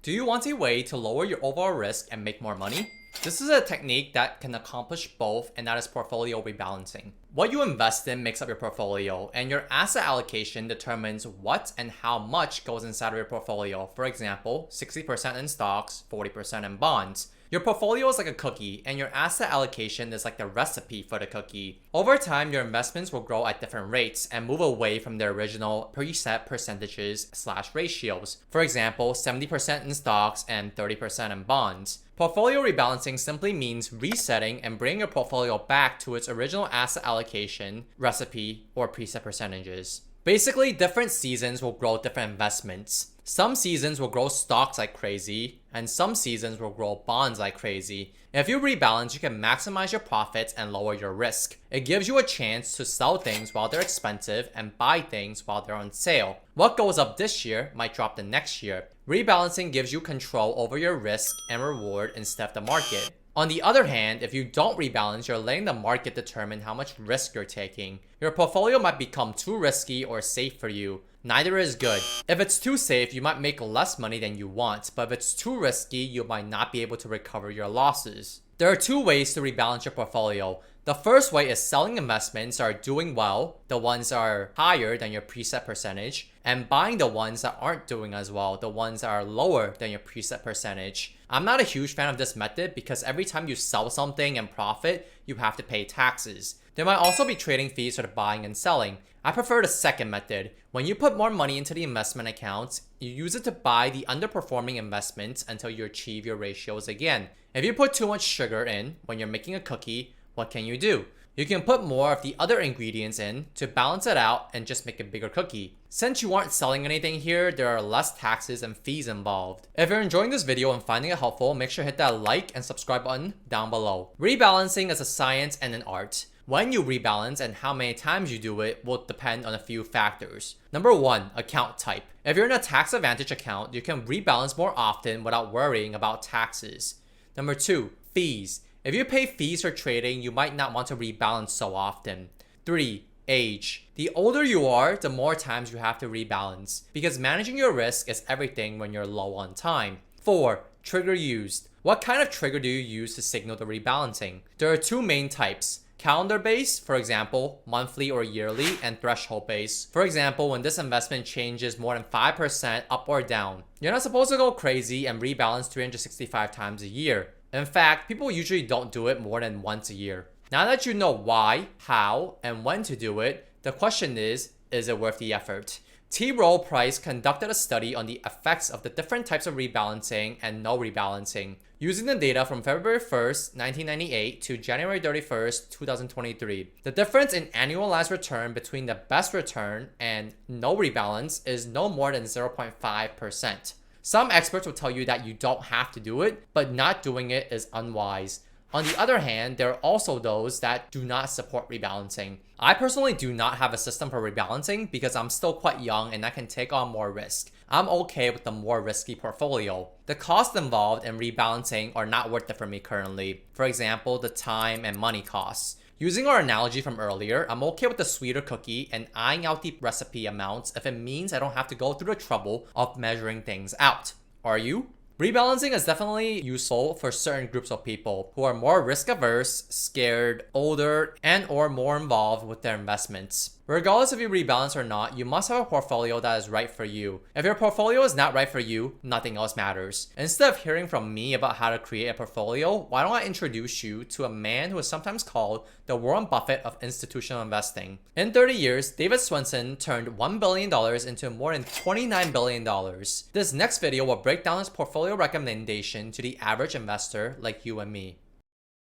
Do you want a way to lower your overall risk and make more money? This is a technique that can accomplish both, and that is portfolio rebalancing. What you invest in makes up your portfolio, and your asset allocation determines what and how much goes inside of your portfolio. For example, 60% in stocks, 40% in bonds. Your portfolio is like a cookie, and your asset allocation is like the recipe for the cookie. Over time, your investments will grow at different rates and move away from their original preset percentages/ratios. For example, 70% in stocks and 30% in bonds. Portfolio rebalancing simply means resetting and bringing your portfolio back to its original asset allocation, recipe, or preset percentages. Basically, different seasons will grow different investments. Some seasons will grow stocks like crazy, and some seasons will grow bonds like crazy. If you rebalance, you can maximize your profits and lower your risk. It gives you a chance to sell things while they're expensive and buy things while they're on sale. What goes up this year might drop the next year. Rebalancing gives you control over your risk and reward instead of the market. On the other hand, if you don't rebalance, you're letting the market determine how much risk you're taking. Your portfolio might become too risky or safe for you. Neither is good. If it's too safe, you might make less money than you want, but if it's too risky, you might not be able to recover your losses. There are two ways to rebalance your portfolio. The first way is selling investments that are doing well, the ones that are higher than your preset percentage, and buying the ones that aren't doing as well, the ones that are lower than your preset percentage. I'm not a huge fan of this method because every time you sell something and profit, you have to pay taxes. There might also be trading fees for the buying and selling. I prefer the second method. When you put more money into the investment accounts, you use it to buy the underperforming investments until you achieve your ratios again. If you put too much sugar in when you're making a cookie, what can you do? You can put more of the other ingredients in to balance it out and just make a bigger cookie. Since you aren't selling anything here, there are less taxes and fees involved. If you're enjoying this video and finding it helpful, make sure to hit that like and subscribe button down below. Rebalancing is a science and an art. When you rebalance and how many times you do it will depend on a few factors. Number 1, account type. If you're in a tax advantage account, you can rebalance more often without worrying about taxes. Number 2, fees. If you pay fees for trading, you might not want to rebalance so often. 3, age. The older you are, the more times you have to rebalance, because managing your risk is everything when you're low on time. 4, trigger used. What kind of trigger do you use to signal the rebalancing? There are two main types. Calendar-based, for example, monthly or yearly, and threshold-based. For example, when this investment changes more than 5% up or down. You're not supposed to go crazy and rebalance 365 times a year. In fact, people usually don't do it more than once a year. Now that you know why, how, and when to do it, the question is it worth the effort? T. Rowe Price conducted a study on the effects of the different types of rebalancing and no rebalancing, using the data from February 1st, 1998 to January 31st, 2023. The difference in annualized return between the best return and no rebalance is no more than 0.5%. Some experts will tell you that you don't have to do it, but not doing it is unwise. On the other hand, there are also those that do not support rebalancing. I personally do not have a system for rebalancing because I'm still quite young and I can take on more risk. I'm okay with the more risky portfolio. The costs involved in rebalancing are not worth it for me currently. For example, the time and money costs. Using our analogy from earlier, I'm okay with the sweeter cookie and eyeing out the recipe amounts if it means I don't have to go through the trouble of measuring things out. Are you? Rebalancing is definitely useful for certain groups of people who are more risk averse, scared, older, and or more involved with their investments. Regardless if you rebalance or not, you must have a portfolio that is right for you. If your portfolio is not right for you, nothing else matters. Instead of hearing from me about how to create a portfolio, why don't I introduce you to a man who is sometimes called the Warren Buffett of institutional investing. In 30 years, David Swensen turned $1 billion into more than $29 billion. This next video will break down his portfolio recommendation to the average investor like you and me.